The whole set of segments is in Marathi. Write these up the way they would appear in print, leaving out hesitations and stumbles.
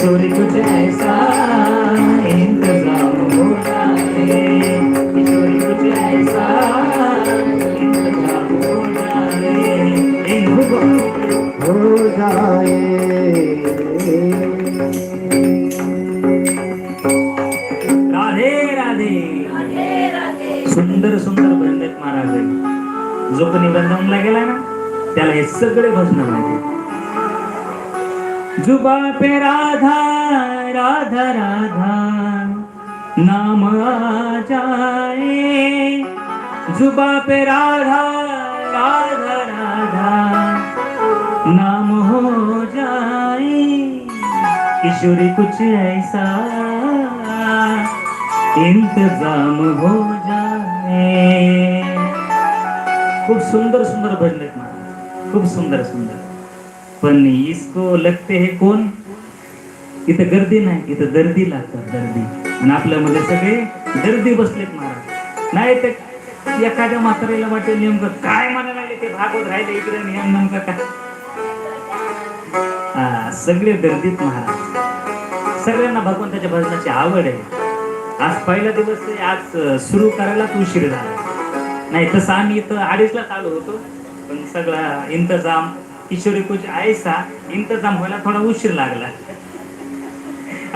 किशोरी कुछ ऐसा इंतजाम हो जाए, किशोरी कुछ ऐसा इंतजाम हो जाए, हो जाए। राधे राधे। सुंदर सुंदर भजन आहेत महाराज. जो कोणी वृंदावनला गेला ना त्याला हे सगळे भजन माहिती. जुबा पे राधा राधा राधा नाम आ जाए, जुबा पे राधा राधा राधा नाम हो जाए, किशोरी कुछ ऐसा इंतजाम हो जाए. खूप सुंदर सुंदर भजन आहेत महाराज, खूप सुंदर सुंदर. पण इसको लगते हे कोण? इथं गर्दी नाही, इथं दर्दी लागतात, दर्दी. आणि आपल्यामध्ये सगळे दर्दी बसलेत महाराज. नाही तर एखाद्या म्हातारीला वाटेल नेमकं काय म्हणायला लागले ते भागवत राहिले इकडे नियम नेमका काय. सगळे दर्दीत महाराज. सगळ्यांना भगवंताच्या भजनाची आवड आहे. आज पहिला दिवस आहे, आज सुरू करायला उशीर झाला. नाही तसं आम्ही इथं 2:30 आलो होतो, पण सगळा इंतजाम किशोरी कुछ ऐसा इंतजाम व्हायला थोडा उशीर लागला.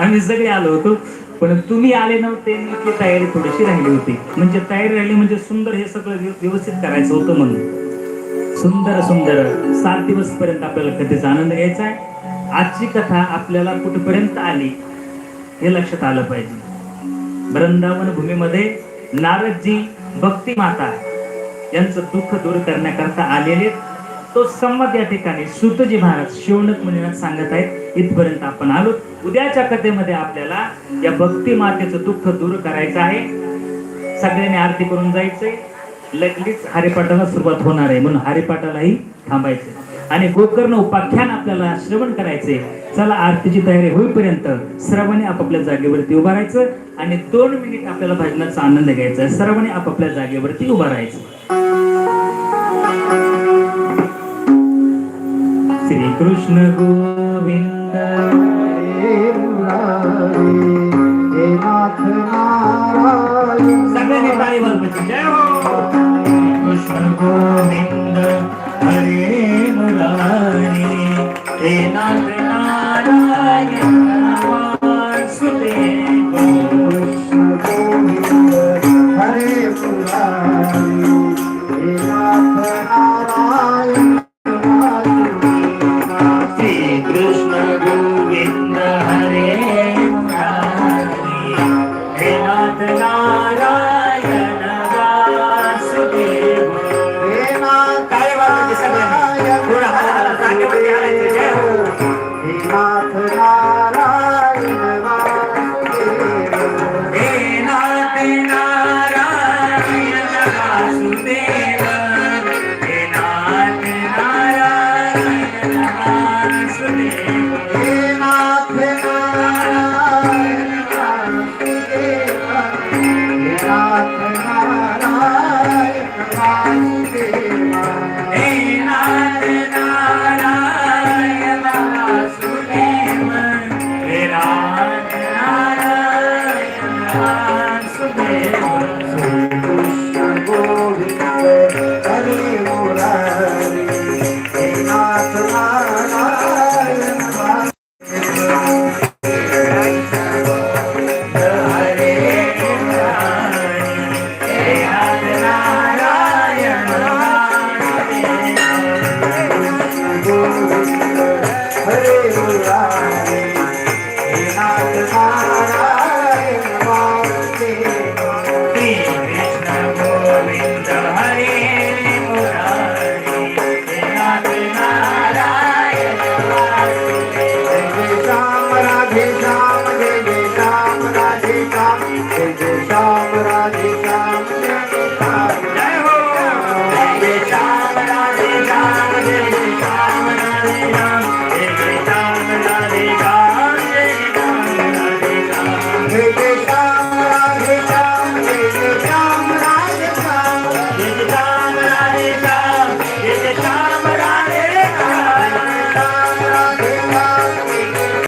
आम्ही सगळे आलो होतो, पण तुम्ही आले नव्हते. की तयारी थोडीशी राहिली होती. म्हणजे तयारी राहिली म्हणजे सुंदर हे सगळं व्यवस्थित करायचं होतं म्हणून. सुंदर सुंदर 7 दिवस पर्यंत आपल्याला कथेचा आनंद घ्यायचा आहे. आजची कथा आपल्याला कुठपर्यंत आली हे लक्षात आलं पाहिजे. वृंदावन भूमीमध्ये नारदजी भक्ती माता यांचं दुःख दूर करण्याकरता आलेले. तो संवाद या ठिकाणी सुतजी महाराज शिवणक मुनींना सांगत आहेत. इथपर्यंत आपण आलो. उद्याच्या कथेमध्ये आपल्याला या भक्ती मातेचं दुःख दूर करायचं आहे. सगळ्यांनी आरती करून जायचंय. लगेच हरिपाठाला सुरुवात होणार आहे, म्हणून हरिपाठालाही थांबायचे आणि गोकर्ण उपाख्यान आपल्याला श्रवण करायचे. चला आरतीची तयारी होईपर्यंत सर्वांनी आपापल्या जागेवरती उभा राहायचं आणि 2 मिनिट आपल्याला भजनाचा आनंद घ्यायचा आहे. सर्वांनी आपापल्या जागेवरती उभा राहायचं. श्री कृष्ण गोविंद हरे मुरारी, हे नाथ नारायण. सगळ्यांनी टाळी वाजवायची. जय हो. कृष्ण गोविंद हरे मुरारी, हे नाथ नारायण वासुदेव. कृष्ण गोविंद हरे मुरारी, हे नाथ नारायण. श्री कृष्ण गोविंद हरे मुरारी, हे नाथ नारायण वासुदेव. हे नाथ नारायण वासुदेव. हे नाथ नारायण वासुदेव. हे नाथ नारायण वासुदेव. हे नाथ नारायण वासुदेव. हे नाथ नारायण वासुदेव. हे नाथ नारायण वासुदेव. हे नाथ नारायण वासुदेव. हे नाथ नारायण वासुदेव. श्री कृष्ण गोविंद हरे मुरारी, हे नाथ नारायण वासुदेव. हरे मुरारी, हे नाथ नारायण वासुदेव. हरे मुरारी, हे नाथ नारायण